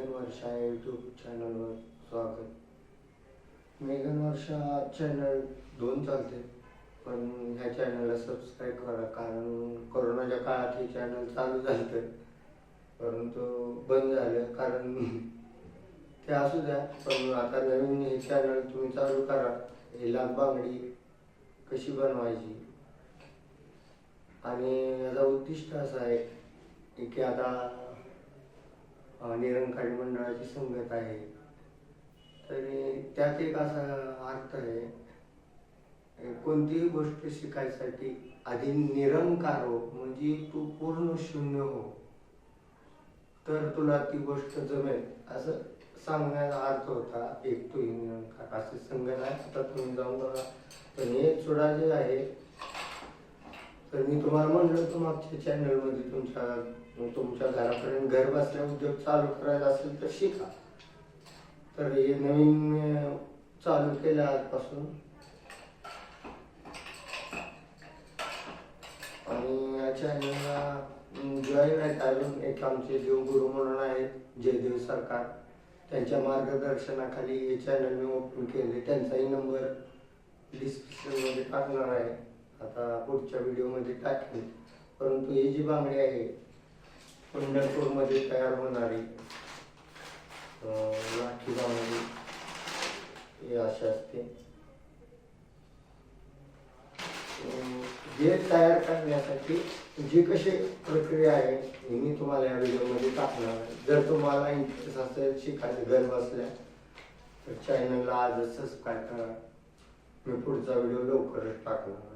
मेघन वर्षा YouTube चॅनलवर स्वागत. मेघन वर्षा channel 2 चालते, पण ह्या चॅनलला सबस्क्राईब करा, कारण कोरोनाच्या काळात हे चॅनल चालू झालं परंतु बंद झालं, कारण ते असू द्या. पण आता नवीन हे चॅनल तुम्ही चालू करा. हे लाल बांगडी कशी बनवायची, आणि याचा उद्दिष्ट असं आहे की आता निरंकाळी मंडळाची संगत आहे, तरी त्यात एक असा अर्थ आहे, कोणतीही गोष्ट शिकायसाठी आधी निरंकार हो, म्हणजे तू पूर्ण शून्य हो, तर तुला ती गोष्ट जमेल, असं सांगण्याचा अर्थ होता. एक तो निरंकार असे संगत आहे. आता तुम्ही जाऊन बघा. पण हे चुडा जे आहे, तर मी तुम्हाला म्हणलं होतं मागच्या चॅनलमध्ये, तुमच्या घरापर्यंत घर बसल्या उद्योग चालू करायचा असेल तर शिका. तर हे नवीन चालू केलं आजपासून, आणि या चॅनलला जॉईन आहेत अजून एक आमचे देवगुरु म्हणून आहेत, जयदेव सरकार. त्यांच्या मार्गदर्शनाखाली हे चॅनल मी ओपन केले. त्यांचाही नंबर डिस्क्रिप्शनमध्ये टाकणार आहे, आता पुढच्या व्हिडिओमध्ये टाकेल. परंतु ही जी बांगडी आहे, पंढरपूरमध्ये तयार होणारी लाठी बांगडी ही अशी असते. हे तयार करण्यासाठी जी कशी प्रक्रिया आहे ही मी तुम्हाला या व्हिडिओमध्ये टाकणार आहे. जर तुम्हाला इंटरेस्ट असेल शिकायचं घर बसल्या, तर चॅनलला आजच सबस्क्राईब करा. मी पुढचा व्हिडिओ लवकरच टाकणार आहे.